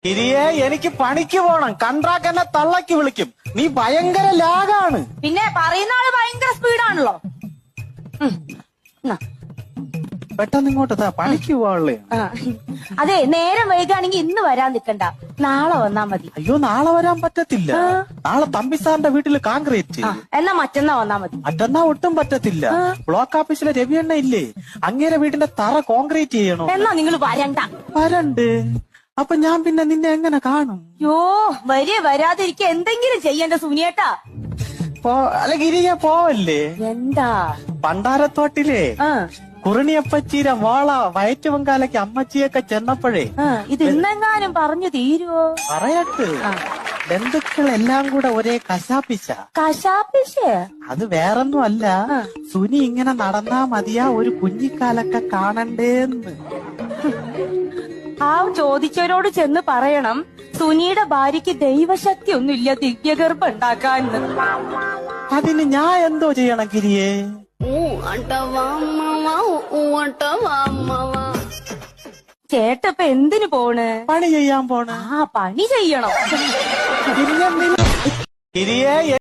ഗിരിയെ എനിക്ക് പണിക്ക് പോണം. കൺട്രാക്ട് എന്നെ തള്ളക്ക് വിളിക്കും. നീ ഭയങ്കര ലാഗാണ്. പിന്നെ പറയുന്ന ആള് ഭയങ്കര സ്പീഡാണല്ലോ. പെട്ടെന്ന് ഇങ്ങോട്ട് പണിക്ക് പോവാളേ. അതെ, നേരം വൈകാണെങ്കിൽ ഇന്ന് വരാൻ നിക്കണ്ട, നാളെ വന്നാ മതി. അയ്യോ, നാളെ വരാൻ പറ്റത്തില്ല. നാളെ തമ്പി സാറിന്റെ വീട്ടില് കോൺക്രീറ്റ്. എന്നാ മറ്റന്നാ വന്നാ മതി. മറ്റന്നാ ഒട്ടും പറ്റത്തില്ല. ബ്ലോക്ക് ഓഫീസിലെ രവിയണ്ണ ഇല്ലേ, അങ്ങേരെ വീടിന്റെ തറ കോൺക്രീറ്റ് ചെയ്യണോ. എന്നാ നിങ്ങൾ വരണ്ട. വരണ്ട്. അപ്പൊ ഞാൻ പിന്നെ നിന്നെ എങ്ങനെ കാണും? യോ, വരാതിരിക്ക എന്തെങ്കിലും ചെയ്യണ്ട സുനിയേട്ടാ. അല്ല ഗിരിയെ പോവല്ലേ? എന്താ? പണ്ടാരത്തോട്ടിലെ കുറിണിയപ്പച്ചീര വാള വയറ്റുവങ്കാലയ്ക്ക് അമ്മച്ചിയൊക്കെ ചെന്നപ്പോഴേ ഇത് ഇന്നെങ്ങാനും പറഞ്ഞു തീരുവോ? പറയട്ട്, ബന്ധുക്കളെല്ലാം കൂടെ ഒരേ കശാപ്പിച്ച. അത് വേറൊന്നും അല്ല, സുനി ഇങ്ങനെ നടന്നാ മതിയാ ഒരു കുഞ്ഞിക്കാലൊക്കെ കാണണ്ടേന്ന്. ആ ചോദിച്ചവരോട് ചെന്ന് പറയണം, സുനിയുടെ ഭാര്യയ്ക്ക് ദൈവശക്തി ഒന്നുമില്ല ദിവ്യഗർഭം ഉണ്ടാക്കാന്ന്. അതിന് ഞാൻ എന്തോ ചെയ്യണം ഗിരിയെ? ചേട്ടപ്പ എന്തിനു പോണ്? പണി ചെയ്യാൻ പോണ. പണി ചെയ്യണം. ഗിരിയെ